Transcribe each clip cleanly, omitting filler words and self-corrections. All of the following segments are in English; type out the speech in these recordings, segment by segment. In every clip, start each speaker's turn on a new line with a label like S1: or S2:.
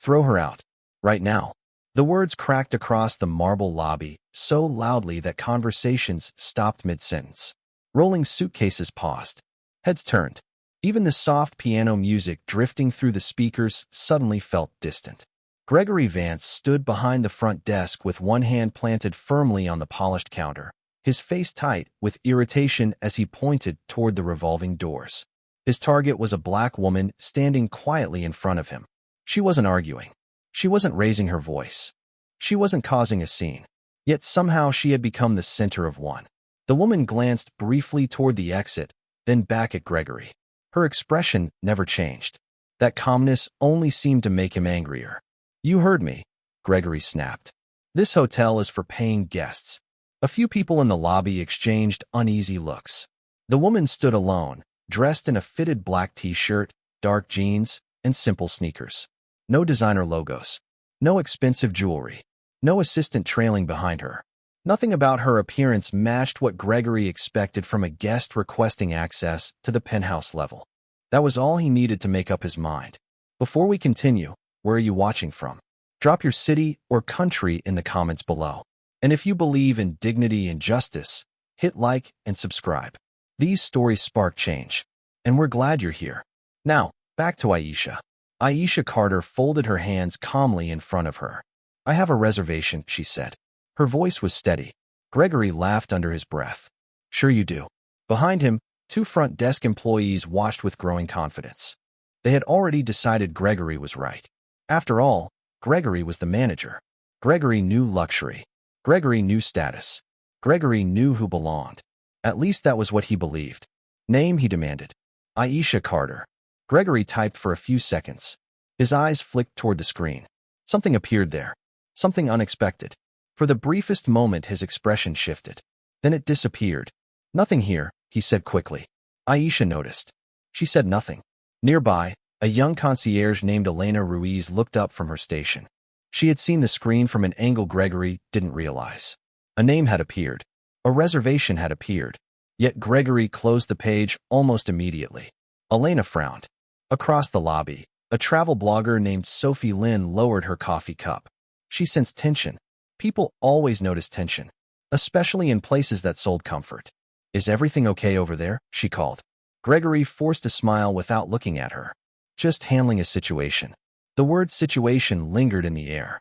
S1: Throw her out. Right now. The words cracked across the marble lobby so loudly that conversations stopped mid-sentence. Rolling suitcases paused. Heads turned. Even the soft piano music drifting through the speakers suddenly felt distant. Gregory Vance stood behind the front desk with one hand planted firmly on the polished counter, his face tight with irritation as he pointed toward the revolving doors. His target was a black woman standing quietly in front of him. She wasn't arguing. She wasn't raising her voice. She wasn't causing a scene. Yet somehow she had become the center of one. The woman glanced briefly toward the exit, then back at Gregory. Her expression never changed. That calmness only seemed to make him angrier. "You heard me," Gregory snapped. "This hotel is for paying guests." A few people in the lobby exchanged uneasy looks. The woman stood alone, dressed in a fitted black t-shirt, dark jeans, and simple sneakers. No designer logos. No expensive jewelry. No assistant trailing behind her. Nothing about her appearance matched what Gregory expected from a guest requesting access to the penthouse level. That was all he needed to make up his mind. Before we continue, where are you watching from? Drop your city or country in the comments below. And if you believe in dignity and justice, hit like and subscribe. These stories spark change, and we're glad you're here. Now, back to Aisha. Aisha Carter folded her hands calmly in front of her. "I have a reservation," she said. Her voice was steady. Gregory laughed under his breath. "Sure you do." Behind him, two front desk employees watched with growing confidence. They had already decided Gregory was right. After all, Gregory was the manager. Gregory knew luxury. Gregory knew status. Gregory knew who belonged. At least that was what he believed. "Name," he demanded. "Aisha Carter." Gregory typed for a few seconds. His eyes flicked toward the screen. Something appeared there. Something unexpected. For the briefest moment his expression shifted. Then it disappeared. "Nothing here," he said quickly. Aisha noticed. She said nothing. Nearby, a young concierge named Elena Ruiz looked up from her station. She had seen the screen from an angle Gregory didn't realize. A name had appeared. A reservation had appeared. Yet Gregory closed the page almost immediately. Elena frowned. Across the lobby, a travel blogger named Sophie Lynn lowered her coffee cup. She sensed tension. People always notice tension, especially in places that sold comfort. "Is everything okay over there?" she called. Gregory forced a smile without looking at her. "Just handling a situation." The word situation lingered in the air.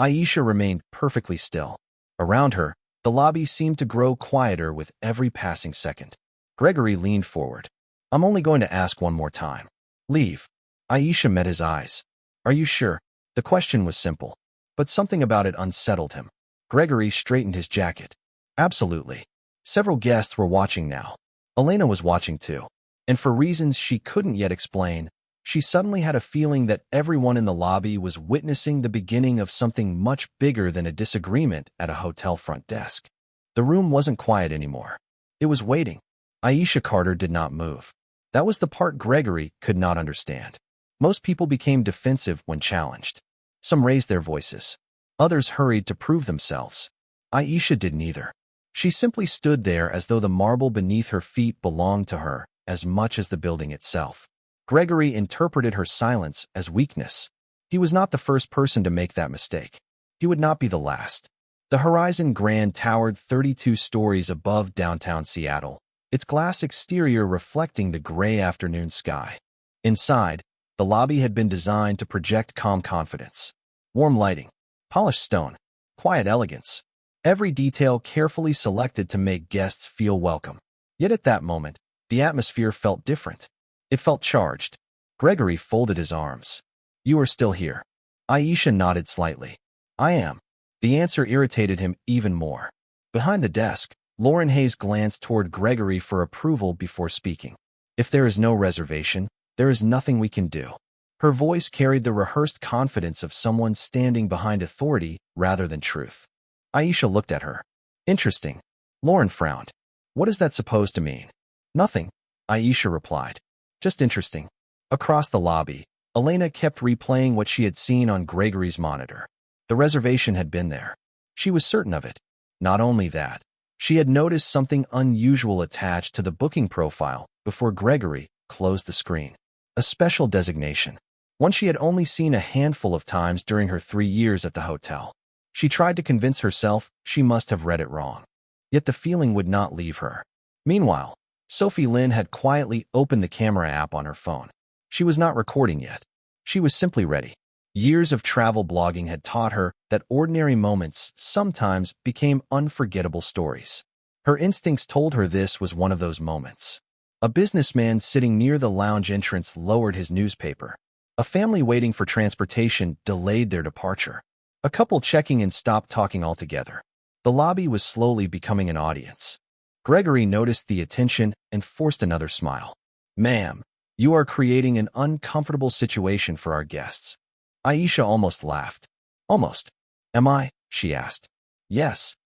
S1: Aisha remained perfectly still. Around her, the lobby seemed to grow quieter with every passing second. Gregory leaned forward. "I'm only going to ask one more time. Leave." Aisha met his eyes. "Are you sure?" The question was simple, but something about it unsettled him. Gregory straightened his jacket. "Absolutely." Several guests were watching now. Elena was watching too. And for reasons she couldn't yet explain, she suddenly had a feeling that everyone in the lobby was witnessing the beginning of something much bigger than a disagreement at a hotel front desk. The room wasn't quiet anymore. It was waiting. Aisha Carter did not move. That was the part Gregory could not understand. Most people became defensive when challenged. Some raised their voices. Others hurried to prove themselves. Aisha did neither. She simply stood there as though the marble beneath her feet belonged to her as much as the building itself. Gregory interpreted her silence as weakness. He was not the first person to make that mistake. He would not be the last. The Horizon Grand towered 32 stories above downtown Seattle, its glass exterior reflecting the gray afternoon sky. Inside, the lobby had been designed to project calm confidence. Warm lighting, polished stone, quiet elegance. Every detail carefully selected to make guests feel welcome. Yet at that moment, the atmosphere felt different. It felt charged. Gregory folded his arms. "You are still here." Aisha nodded slightly. "I am." The answer irritated him even more. Behind the desk, Lauren Hayes glanced toward Gregory for approval before speaking. "If there is no reservation, there is nothing we can do." Her voice carried the rehearsed confidence of someone standing behind authority rather than truth. Aisha looked at her. "Interesting." Lauren frowned. "What is that supposed to mean?" "Nothing," Aisha replied. "Just interesting." Across the lobby, Elena kept replaying what she had seen on Gregory's monitor. The reservation had been there. She was certain of it. Not only that, she had noticed something unusual attached to the booking profile before Gregory closed the screen. A special designation. one she had only seen a handful of times during her 3 years at the hotel. She tried to convince herself she must have read it wrong. Yet the feeling would not leave her. Meanwhile, Sophie Lynn had quietly opened the camera app on her phone. She was not recording yet. She was simply ready. Years of travel blogging had taught her that ordinary moments sometimes became unforgettable stories. Her instincts told her this was one of those moments. A businessman sitting near the lounge entrance lowered his newspaper. A family waiting for transportation delayed their departure. A couple checking in stopped talking altogether. The lobby was slowly becoming an audience. Gregory noticed the attention and forced another smile. "Ma'am, you are creating an uncomfortable situation for our guests." Aisha almost laughed. "Almost. Am I?" she asked. "Yes.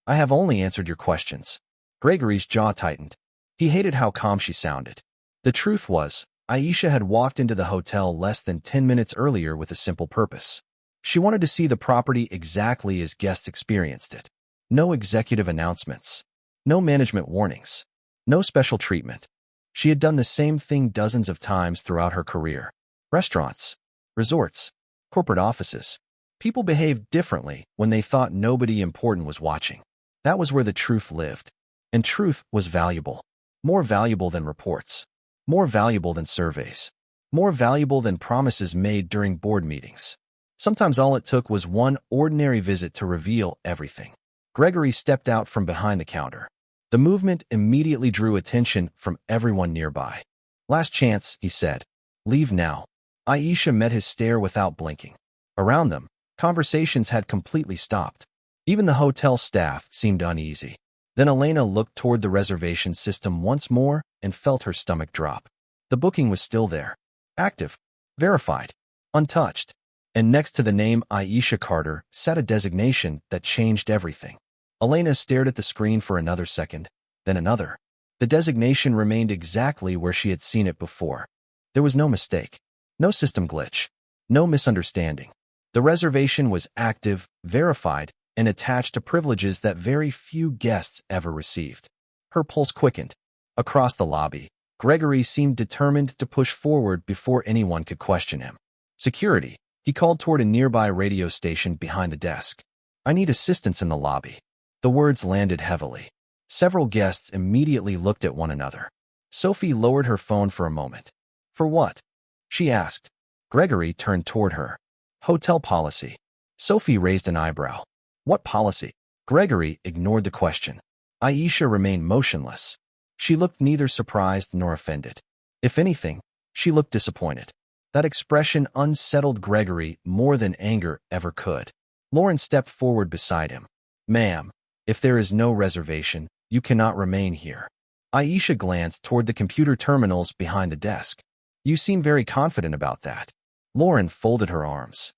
S1: I have only answered your questions." Gregory's jaw tightened. He hated how calm she sounded. The truth was, Aisha had walked into the hotel less than 10 minutes earlier with a simple purpose. She wanted to see the property exactly as guests experienced it. No executive announcements. No management warnings. No special treatment. She had done the same thing dozens of times throughout her career. Restaurants, resorts, corporate offices. People behaved differently when they thought nobody important was watching. That was where the truth lived. And truth was valuable. More valuable than reports. More valuable than surveys. More valuable than promises made during board meetings. Sometimes all it took was one ordinary visit to reveal everything. Gregory stepped out from behind the counter. The movement immediately drew attention from everyone nearby. "Last chance," he said. "Leave now." Aisha met his stare without blinking. Around them, conversations had completely stopped. Even the hotel staff seemed uneasy. Then Elena looked toward the reservation system once more and felt her stomach drop. The booking was still there. Active. Verified. Untouched. And next to the name Aisha Carter sat a designation that changed everything. Elena stared at the screen for another second, then another. The designation remained exactly where she had seen it before. There was no mistake. No system glitch. No misunderstanding. The reservation was active, verified, and attached to privileges that very few guests ever received. Her pulse quickened. Across the lobby, Gregory seemed determined to push forward before anyone could question him. "Security," he called toward a nearby radio station behind the desk. "I need assistance in the lobby." The words landed heavily. Several guests immediately looked at one another. Sophie lowered her phone for a moment. "For what?" she asked. Gregory turned toward her. "Hotel policy." Sophie raised an eyebrow. "What policy?" Gregory ignored the question. Aisha remained motionless. She looked neither surprised nor offended. If anything, she looked disappointed. That expression unsettled Gregory more than anger ever could. Lauren stepped forward beside him. "Ma'am, if there is no reservation, you cannot remain here." Aisha glanced toward the computer terminals behind the desk. "You seem very confident about that." Lauren folded her arms.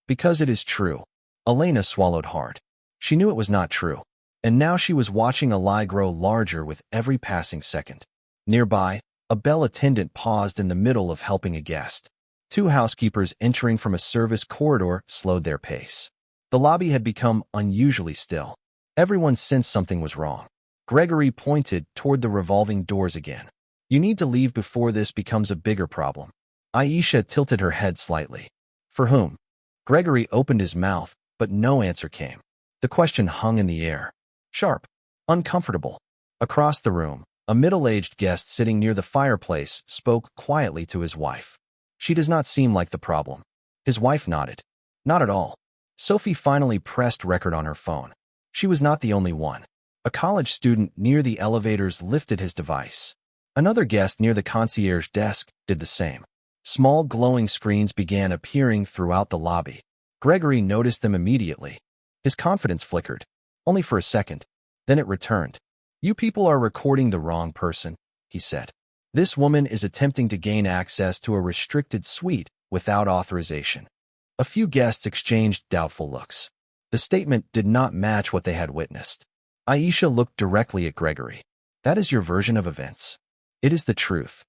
S1: "Because it is true." Elena swallowed hard. She knew it was not true. And now she was watching a lie grow larger with every passing second. Nearby, a bell attendant paused in the middle of helping a guest. Two housekeepers entering from a service corridor slowed their pace. The lobby had become unusually still. Everyone sensed something was wrong. Gregory pointed toward the revolving doors again. "You need to leave before this becomes a bigger problem." Aisha tilted her head slightly. "For whom?" Gregory opened his mouth, but no answer came. The question hung in the air. Sharp. Uncomfortable. Across the room, a middle-aged guest sitting near the fireplace spoke quietly to his wife. "She does not seem like the problem." His wife nodded. "Not at all." Sophie finally pressed record on her phone. She was not the only one. A college student near the elevators lifted his device. Another guest near the concierge desk did the same. Small glowing screens began appearing throughout the lobby. Gregory noticed them immediately. His confidence flickered. Only for a second. Then it returned. "You people are recording the wrong person," he said. "This woman is attempting to gain access to a restricted suite without authorization." A few guests exchanged doubtful looks. The statement did not match what they had witnessed. Aisha looked directly at Gregory. "That is your version of events." "It is the truth."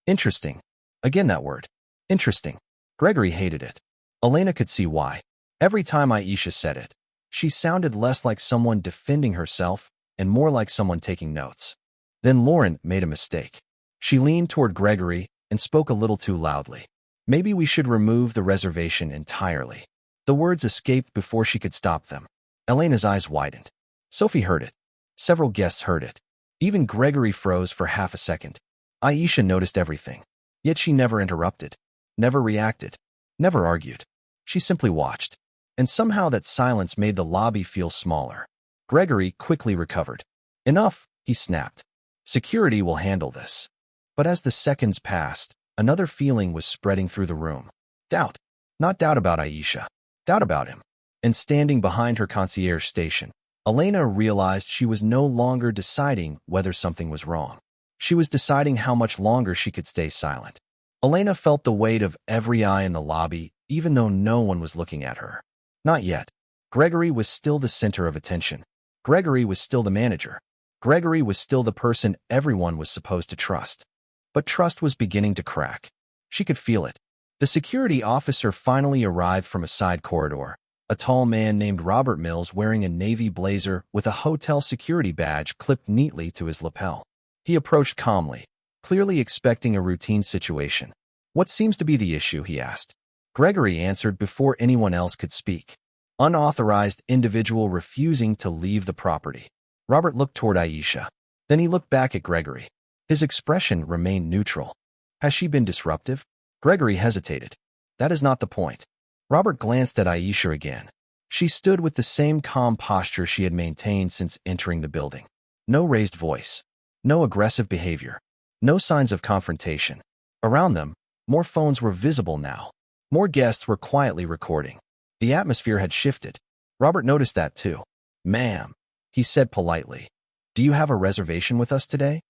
S1: "Interesting." Again that word. Interesting. Gregory hated it. Elena could see why. Every time Aisha said it, she sounded less like someone defending herself and more like someone taking notes. Then Lauren made a mistake. She leaned toward Gregory and spoke a little too loudly. Maybe we should remove the reservation entirely. The words escaped before she could stop them. Elena's eyes widened. Sophie heard it. Several guests heard it. Even Gregory froze for half a second. Aisha noticed everything. Yet she never interrupted, never reacted, never argued. She simply watched. And somehow that silence made the lobby feel smaller. Gregory quickly recovered. Enough, he snapped. Security will handle this. But as the seconds passed, another feeling was spreading through the room. Doubt. Not doubt about Aisha. Doubt about him. And standing behind her concierge station, Elena realized she was no longer deciding whether something was wrong. She was deciding how much longer she could stay silent. Elena felt the weight of every eye in the lobby, even though no one was looking at her. Not yet. Gregory was still the center of attention. Gregory was still the manager. Gregory was still the person everyone was supposed to trust. But trust was beginning to crack. She could feel it. The security officer finally arrived from a side corridor, a tall man named Robert Mills wearing a navy blazer with a hotel security badge clipped neatly to his lapel. He approached calmly, clearly expecting a routine situation. What seems to be the issue, he asked. Gregory answered before anyone else could speak. Unauthorized individual refusing to leave the property. Robert looked toward Aisha. Then he looked back at Gregory. His expression remained neutral. Has she been disruptive? Gregory hesitated. That is not the point. Robert glanced at Aisha again. She stood with the same calm posture she had maintained since entering the building. No raised voice. No aggressive behavior. No signs of confrontation. Around them, more phones were visible now. More guests were quietly recording. The atmosphere had shifted. Robert noticed that too. Ma'am, he said politely. Do you have a reservation with us today?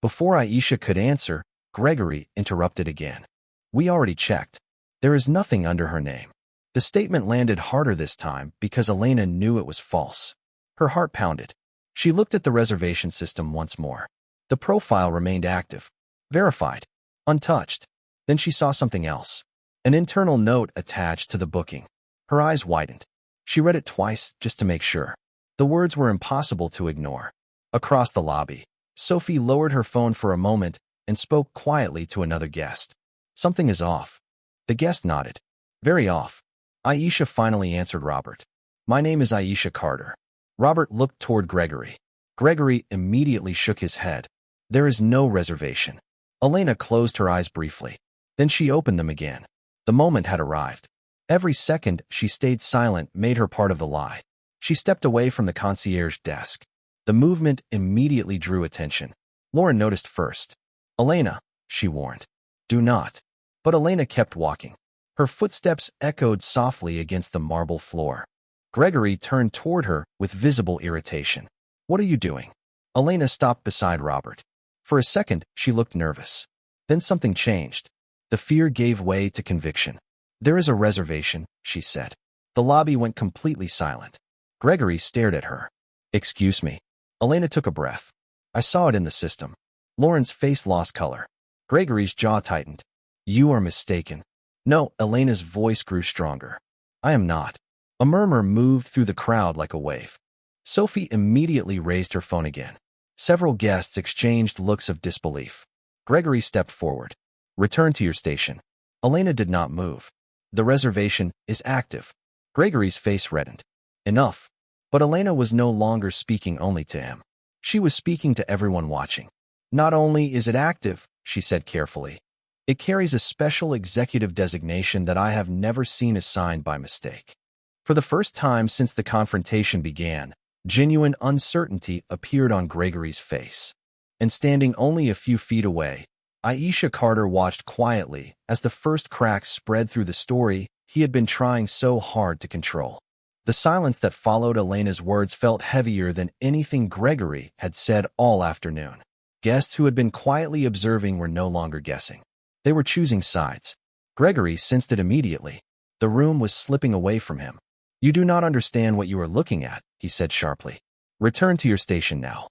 S1: Before Aisha could answer, Gregory interrupted again. We already checked. There is nothing under her name. The statement landed harder this time because Elena knew it was false. Her heart pounded. She looked at the reservation system once more. The profile remained active, verified, untouched. Then she saw something else. An internal note attached to the booking. Her eyes widened. She read it twice just to make sure. The words were impossible to ignore. Across the lobby, Sophie lowered her phone for a moment and spoke quietly to another guest. Something is off. The guest nodded. Very off. Aisha finally answered Robert. My name is Aisha Carter. Robert looked toward Gregory. Gregory immediately shook his head. There is no reservation. Elena closed her eyes briefly. Then she opened them again. The moment had arrived. Every second she stayed silent made her part of the lie. She stepped away from the concierge desk. The movement immediately drew attention. Lauren noticed first. Elena, she warned. Do not. But Elena kept walking. Her footsteps echoed softly against the marble floor. Gregory turned toward her with visible irritation. What are you doing? Elena stopped beside Robert. For a second, she looked nervous. Then something changed. The fear gave way to conviction. There is a reservation, she said. The lobby went completely silent. Gregory stared at her. Excuse me. Elena took a breath. I saw it in the system. Lauren's face lost color. Gregory's jaw tightened. You are mistaken. No, Elena's voice grew stronger. I am not. A murmur moved through the crowd like a wave. Sophie immediately raised her phone again. Several guests exchanged looks of disbelief. Gregory stepped forward. Return to your station. Elena did not move. The reservation is active. Gregory's face reddened. Enough. But Elena was no longer speaking only to him. She was speaking to everyone watching. Not only is it active, she said carefully, it carries a special executive designation that I have never seen assigned by mistake. For the first time since the confrontation began, genuine uncertainty appeared on Gregory's face. And standing only a few feet away, Aisha Carter watched quietly as the first cracks spread through the story he had been trying so hard to control. The silence that followed Elena's words felt heavier than anything Gregory had said all afternoon. Guests who had been quietly observing were no longer guessing. They were choosing sides. Gregory sensed it immediately. The room was slipping away from him. You do not understand what you are looking at, he said sharply. Return to your station now.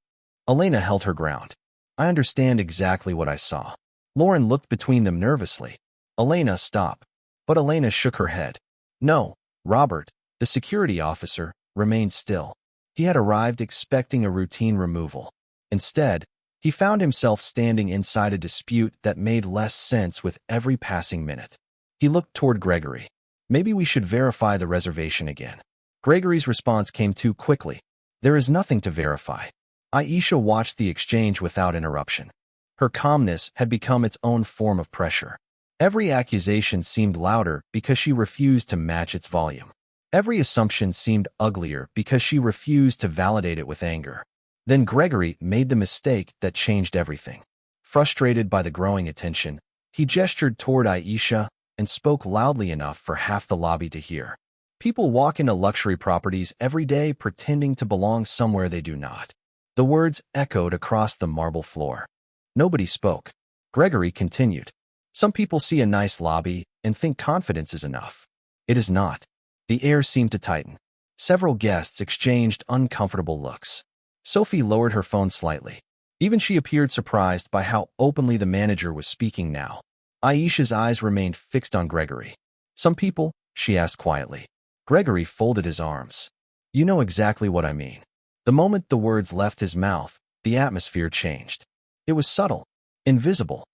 S1: Elena held her ground. I understand exactly what I saw. Lauren looked between them nervously. Elena, stop. But Elena shook her head. No, Robert, the security officer, remained still. He had arrived expecting a routine removal. Instead, he found himself standing inside a dispute that made less sense with every passing minute. He looked toward Gregory. Maybe we should verify the reservation again. Gregory's response came too quickly. There is nothing to verify. Aisha watched the exchange without interruption. Her calmness had become its own form of pressure. Every accusation seemed louder because she refused to match its volume. Every assumption seemed uglier because she refused to validate it with anger. Then Gregory made the mistake that changed everything. Frustrated by the growing attention, he gestured toward Aisha and spoke loudly enough for half the lobby to hear. People walk into luxury properties every day pretending to belong somewhere they do not. The words echoed across the marble floor. Nobody spoke. Gregory continued. Some people see a nice lobby and think confidence is enough. It is not. The air seemed to tighten. Several guests exchanged uncomfortable looks. Sophie lowered her phone slightly. Even she appeared surprised by how openly the manager was speaking now. Aisha's eyes remained fixed on Gregory. Some people, she asked quietly. Gregory folded his arms. You know exactly what I mean. The moment the words left his mouth, the atmosphere changed. It was subtle, invisible,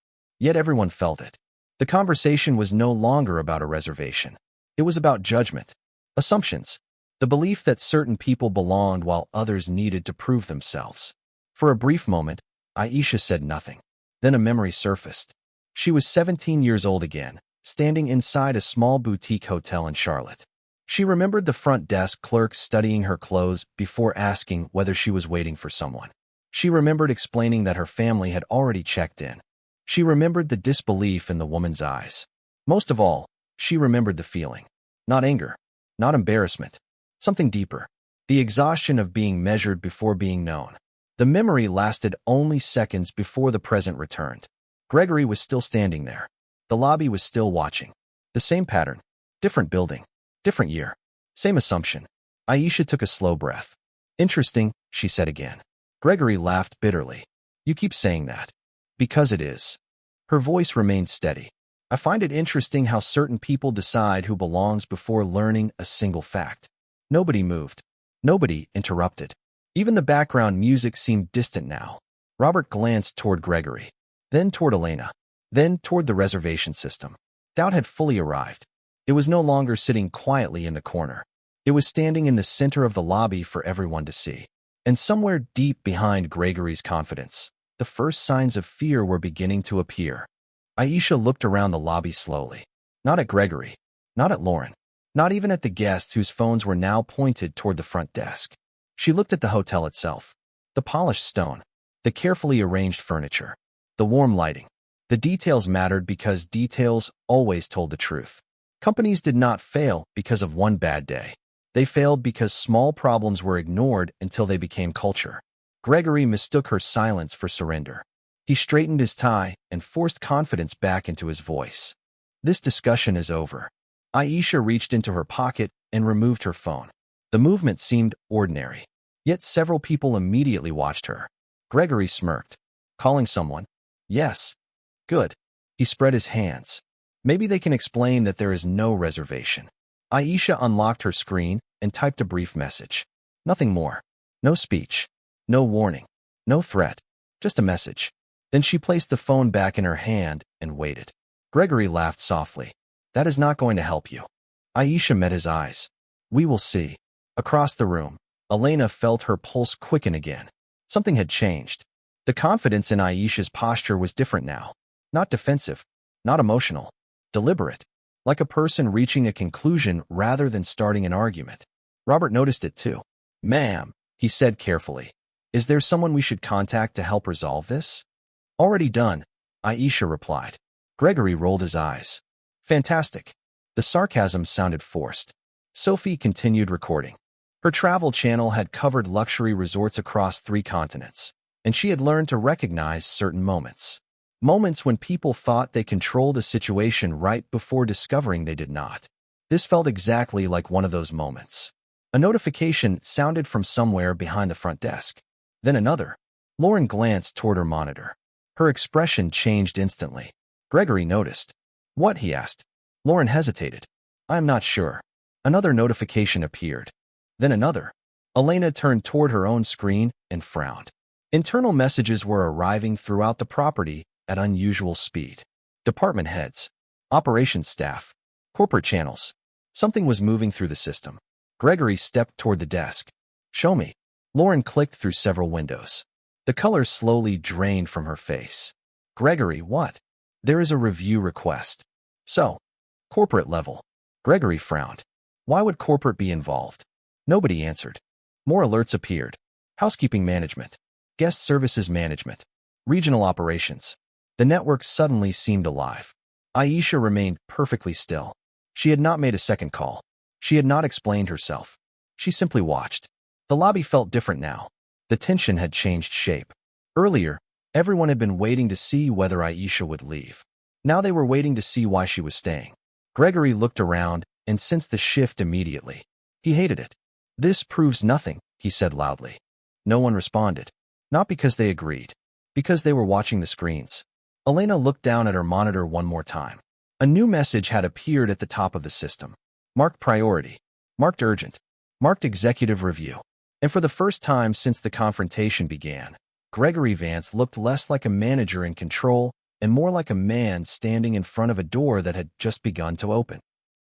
S1: yet everyone felt it. The conversation was no longer about a reservation. It was about judgment, assumptions, the belief that certain people belonged while others needed to prove themselves. For a brief moment, Aisha said nothing. Then a memory surfaced. She was 17 years old again, standing inside a small boutique hotel in Charlotte. She remembered the front desk clerk studying her clothes before asking whether she was waiting for someone. She remembered explaining that her family had already checked in. She remembered the disbelief in the woman's eyes. Most of all, she remembered the feeling. Not anger, not embarrassment, something deeper. The exhaustion of being measured before being known. The memory lasted only seconds before the present returned. Gregory was still standing there. The lobby was still watching. The same pattern, different building, different year, same assumption. Aisha took a slow breath. Interesting, she said again. Gregory laughed bitterly. You keep saying that. Because it is. Her voice remained steady. I find it interesting how certain people decide who belongs before learning a single fact. Nobody moved. Nobody interrupted. Even the background music seemed distant now. Robert glanced toward Gregory, then toward Elena, then toward the reservation system. Doubt had fully arrived. It was no longer sitting quietly in the corner. It was standing in the center of the lobby for everyone to see. And somewhere deep behind Gregory's confidence, the first signs of fear were beginning to appear. Aisha looked around the lobby slowly. Not at Gregory, not at Lauren, not even at the guests whose phones were now pointed toward the front desk. She looked at the hotel itself. The polished stone, the carefully arranged furniture, the warm lighting. The details mattered because details always told the truth. Companies did not fail because of one bad day. They failed because small problems were ignored until they became culture. Gregory mistook her silence for surrender. He straightened his tie and forced confidence back into his voice. This discussion is over. Aisha reached into her pocket and removed her phone. The movement seemed ordinary. Yet several people immediately watched her. Gregory smirked. Calling someone? Yes. Good. He spread his hands. Maybe they can explain that there is no reservation. Aisha unlocked her screen and typed a brief message. Nothing more. No speech. No warning. No threat. Just a message. Then she placed the phone back in her hand and waited. Gregory laughed softly. That is not going to help you. Aisha met his eyes. We will see. Across the room, Elena felt her pulse quicken again. Something had changed. The confidence in Aisha's posture was different now. Not defensive. Not emotional. Deliberate. Like a person reaching a conclusion rather than starting an argument. Robert noticed it too. Ma'am, he said carefully. Is there someone we should contact to help resolve this? Already done, Aisha replied. Gregory rolled his eyes. Fantastic. The sarcasm sounded forced. Sophie continued recording. Her travel channel had covered luxury resorts across 3 continents, and she had learned to recognize certain moments. Moments when people thought they controlled a situation right before discovering they did not. This felt exactly like one of those moments. A notification sounded from somewhere behind the front desk. Then another. Lauren glanced toward her monitor. Her expression changed instantly. Gregory noticed. What? He asked. Lauren hesitated. I'm not sure. Another notification appeared. Then another. Elena turned toward her own screen and frowned. Internal messages were arriving throughout the property at unusual speed. Department heads, operations staff, Corporate channels. Something was moving through the system. Gregory stepped toward the desk. Show me. Lauren clicked through several windows. The color slowly drained from her face. Gregory, what? There is a review request. So, corporate level. Gregory frowned. Why would corporate be involved? Nobody answered. More alerts appeared. Housekeeping management. Guest services management. Regional operations. The network suddenly seemed alive. Aisha remained perfectly still. She had not made a second call. She had not explained herself. She simply watched. The lobby felt different now. The tension had changed shape. Earlier, everyone had been waiting to see whether Aisha would leave. Now they were waiting to see why she was staying. Gregory looked around and sensed the shift immediately. He hated it. This proves nothing, he said loudly. No one responded. Not because they agreed. Because they were watching the screens. Elena looked down at her monitor one more time. A new message had appeared at the top of the system. Marked priority. Marked urgent. Marked executive review. And for the first time since the confrontation began, Gregory Vance looked less like a manager in control and more like a man standing in front of a door that had just begun to open.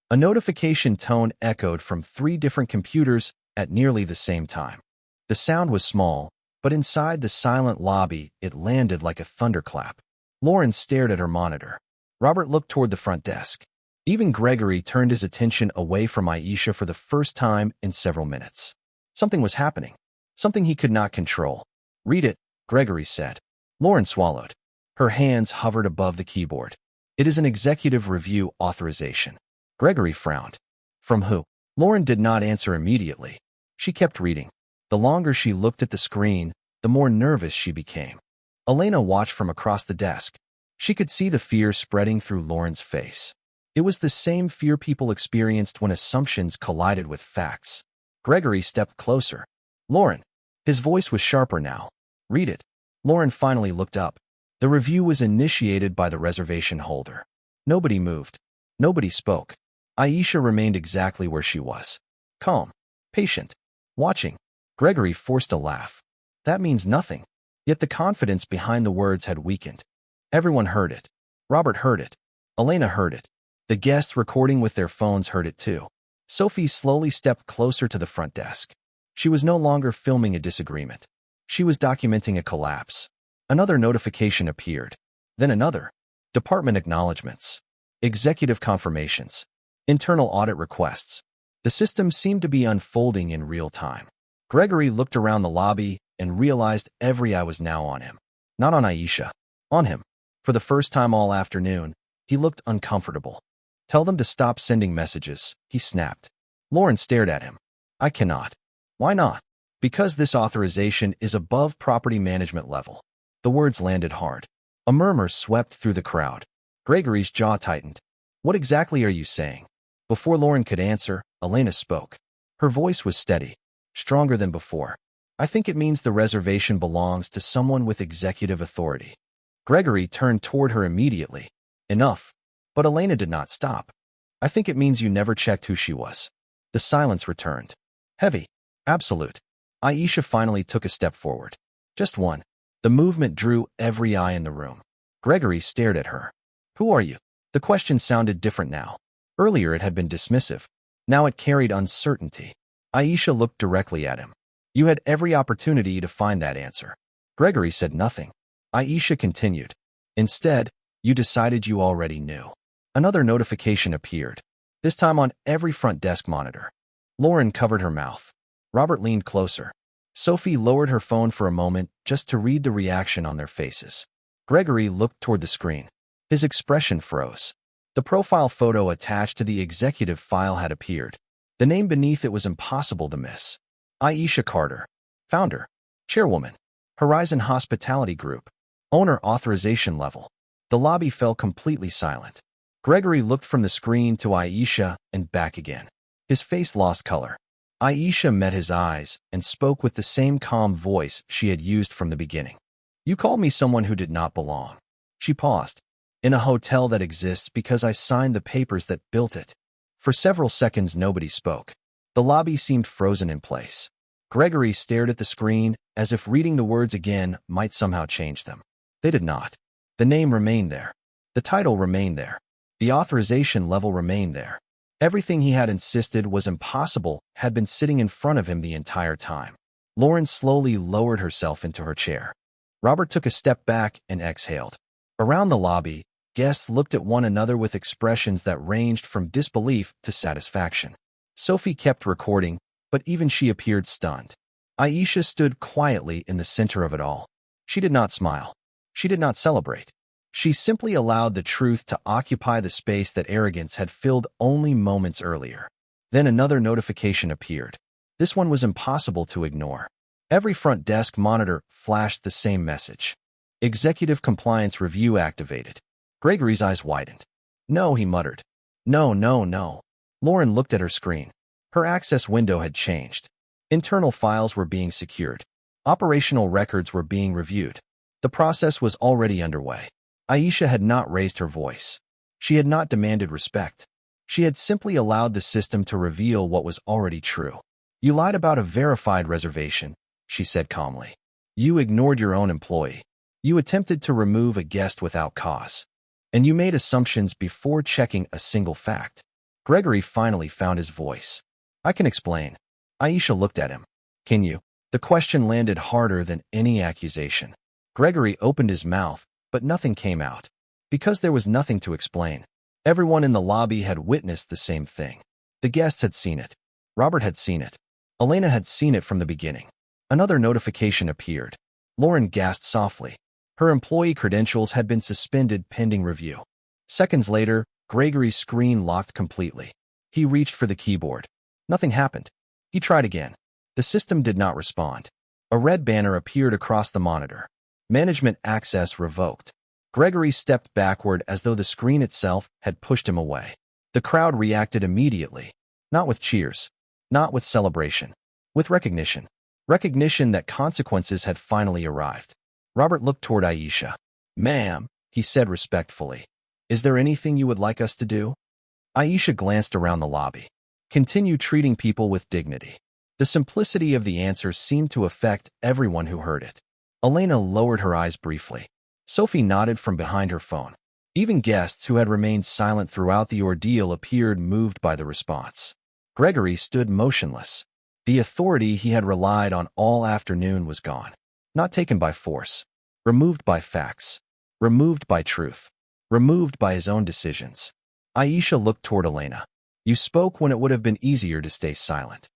S1: A notification tone echoed from 3 different computers at nearly the same time. The sound was small, but inside the silent lobby, it landed like a thunderclap. Lauren stared at her monitor. Robert looked toward the front desk. Even Gregory turned his attention away from Aisha for the first time in several minutes. Something was happening. Something he could not control. Read it, Gregory said. Lauren swallowed. Her hands hovered above the keyboard. It is an executive review authorization. Gregory frowned. From who? Lauren did not answer immediately. She kept reading. The longer she looked at the screen, the more nervous she became. Elena watched from across the desk. She could see the fear spreading through Lauren's face. It was the same fear people experienced when assumptions collided with facts. Gregory stepped closer. Lauren. His voice was sharper now. Read it. Lauren finally looked up. The review was initiated by the reservation holder. Nobody moved. Nobody spoke. Aisha remained exactly where she was. Calm. Patient. Watching. Gregory forced a laugh. That means nothing. Yet the confidence behind the words had weakened. Everyone heard it. Robert heard it. Elena heard it. The guests recording with their phones heard it too. Sophie slowly stepped closer to the front desk. She was no longer filming a disagreement. She was documenting a collapse. Another notification appeared. Then another. Department acknowledgments. Executive confirmations. Internal audit requests. The system seemed to be unfolding in real time. Gregory looked around the lobby and realized every eye was now on him. Not on Aisha. On him. For the first time all afternoon, he looked uncomfortable. Tell them to stop sending messages, he snapped. Lauren stared at him. I cannot. Why not? Because this authorization is above property management level. The words landed hard. A murmur swept through the crowd. Gregory's jaw tightened. What exactly are you saying? Before Lauren could answer, Elena spoke. Her voice was steady, stronger than before. I think it means the reservation belongs to someone with executive authority. Gregory turned toward her immediately. Enough. But Elena did not stop. I think it means you never checked who she was. The silence returned. Heavy. Absolute. Aisha finally took a step forward. Just one. The movement drew every eye in the room. Gregory stared at her. Who are you? The question sounded different now. Earlier it had been dismissive. Now it carried uncertainty. Aisha looked directly at him. You had every opportunity to find that answer. Gregory said nothing. Aisha continued. Instead, you decided you already knew. Another notification appeared, this time on every front desk monitor. Lauren covered her mouth. Robert leaned closer. Sophie lowered her phone for a moment just to read the reaction on their faces. Gregory looked toward the screen. His expression froze. The profile photo attached to the executive file had appeared. The name beneath it was impossible to miss. Aisha Carter. Founder. Chairwoman. Horizon Hospitality Group. Owner authorization level. The lobby fell completely silent. Gregory looked from the screen to Aisha and back again. His face lost color. Aisha met his eyes and spoke with the same calm voice she had used from the beginning. You called me someone who did not belong. She paused. In a hotel that exists because I signed the papers that built it. For several seconds nobody spoke. The lobby seemed frozen in place. Gregory stared at the screen as if reading the words again might somehow change them. They did not. The name remained there. The title remained there. The authorization level remained there. Everything he had insisted was impossible had been sitting in front of him the entire time. Lauren slowly lowered herself into her chair. Robert took a step back and exhaled. Around the lobby, guests looked at one another with expressions that ranged from disbelief to satisfaction. Sophie kept recording, but even she appeared stunned. Aisha stood quietly in the center of it all. She did not smile. She did not celebrate. She simply allowed the truth to occupy the space that arrogance had filled only moments earlier. Then another notification appeared. This one was impossible to ignore. Every front desk monitor flashed the same message. Executive Compliance Review activated. Gregory's eyes widened. No, he muttered. No, no, no. Lauren looked at her screen. Her access window had changed. Internal files were being secured. Operational records were being reviewed. The process was already underway. Aisha had not raised her voice. She had not demanded respect. She had simply allowed the system to reveal what was already true. You lied about a verified reservation, she said calmly. You ignored your own employee. You attempted to remove a guest without cause. And you made assumptions before checking a single fact. Gregory finally found his voice. I can explain. Aisha looked at him. Can you? The question landed harder than any accusation. Gregory opened his mouth, but nothing came out. Because there was nothing to explain. Everyone in the lobby had witnessed the same thing. The guests had seen it. Robert had seen it. Elena had seen it from the beginning. Another notification appeared. Lauren gasped softly. Her employee credentials had been suspended pending review. Seconds later, Gregory's screen locked completely. He reached for the keyboard. Nothing happened. He tried again. The system did not respond. A red banner appeared across the monitor. Management access revoked. Gregory stepped backward as though the screen itself had pushed him away. The crowd reacted immediately. Not with cheers. Not with celebration. With recognition. Recognition that consequences had finally arrived. Robert looked toward Aisha. Ma'am, he said respectfully. Is there anything you would like us to do? Aisha glanced around the lobby. Continue treating people with dignity. The simplicity of the answer seemed to affect everyone who heard it. Elena lowered her eyes briefly. Sophie nodded from behind her phone. Even guests who had remained silent throughout the ordeal appeared moved by the response. Gregory stood motionless. The authority he had relied on all afternoon was gone. Not taken by force. Removed by facts. Removed by truth. Removed by his own decisions. Aisha looked toward Elena. You spoke when it would have been easier to stay silent.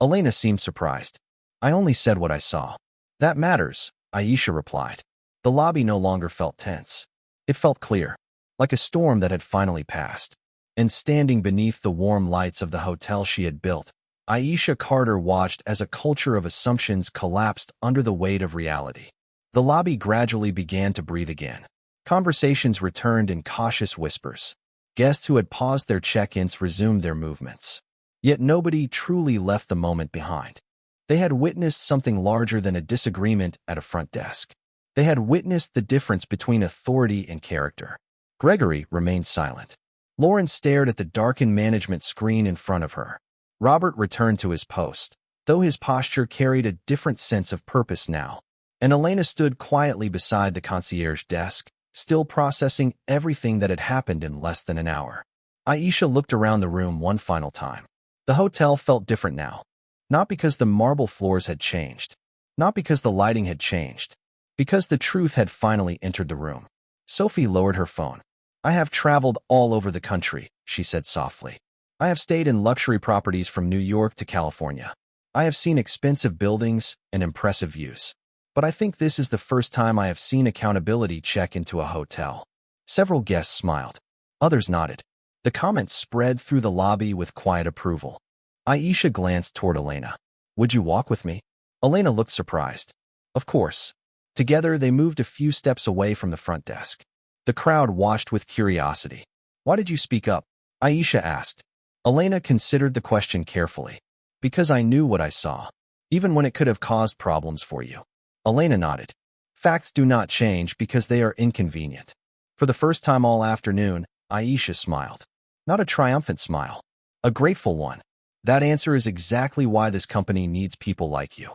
S1: Elena seemed surprised. I only said what I saw. That matters, Aisha replied. The lobby no longer felt tense. It felt clear, like a storm that had finally passed. And standing beneath the warm lights of the hotel she had built, Aisha Carter watched as a culture of assumptions collapsed under the weight of reality. The lobby gradually began to breathe again. Conversations returned in cautious whispers. Guests who had paused their check-ins resumed their movements. Yet nobody truly left the moment behind. They had witnessed something larger than a disagreement at a front desk. They had witnessed the difference between authority and character. Gregory remained silent. Lauren stared at the darkened management screen in front of her. Robert returned to his post, though his posture carried a different sense of purpose now. And Elena stood quietly beside the concierge desk, still processing everything that had happened in less than an hour. Aisha looked around the room one final time. The hotel felt different now. Not because the marble floors had changed. Not because the lighting had changed. Because the truth had finally entered the room. Sophie lowered her phone. I have traveled all over the country, she said softly. I have stayed in luxury properties from New York to California. I have seen expensive buildings and impressive views. But I think this is the first time I have seen accountability check into a hotel. Several guests smiled. Others nodded. The comments spread through the lobby with quiet approval. Aisha glanced toward Elena. Would you walk with me? Elena looked surprised. Of course. Together, they moved a few steps away from the front desk. The crowd watched with curiosity. Why did you speak up? Aisha asked. Elena considered the question carefully. Because I knew what I saw, even when it could have caused problems for you. Elena nodded. Facts do not change because they are inconvenient. For the first time all afternoon, Aisha smiled. Not a triumphant smile. A grateful one. That answer is exactly why this company needs people like you.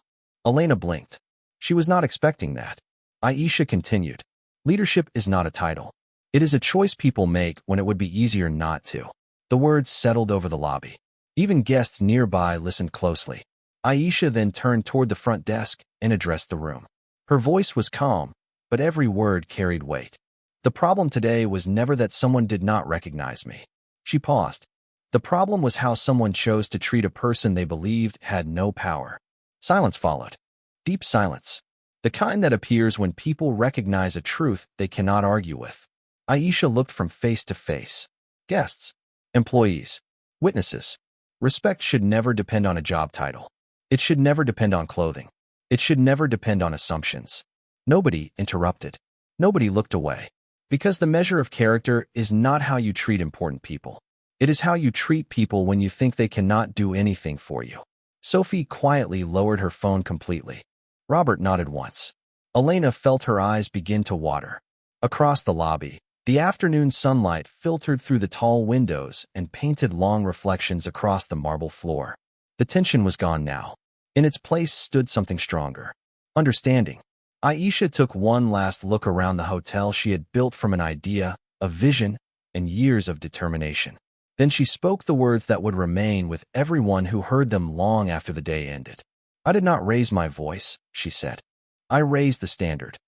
S1: Elena blinked. She was not expecting that. Aisha continued. Leadership is not a title. It is a choice people make when it would be easier not to. The words settled over the lobby. Even guests nearby listened closely. Aisha then turned toward the front desk and addressed the room. Her voice was calm, but every word carried weight. The problem today was never that someone did not recognize me. She paused. The problem was how someone chose to treat a person they believed had no power. Silence followed. Deep silence. The kind that appears when people recognize a truth they cannot argue with. Aisha looked from face to face. Guests, employees, witnesses. Respect should never depend on a job title. It should never depend on clothing. It should never depend on assumptions. Nobody interrupted. Nobody looked away. Because the measure of character is not how you treat important people. It is how you treat people when you think they cannot do anything for you. Sophie quietly lowered her phone completely. Robert nodded once. Elena felt her eyes begin to water. Across the lobby, the afternoon sunlight filtered through the tall windows and painted long reflections across the marble floor. The tension was gone now. In its place stood something stronger. Understanding. Aisha took one last look around the hotel she had built from an idea, a vision, and years of determination. Then she spoke the words that would remain with everyone who heard them long after the day ended. I did not raise my voice, she said. I raised the standard.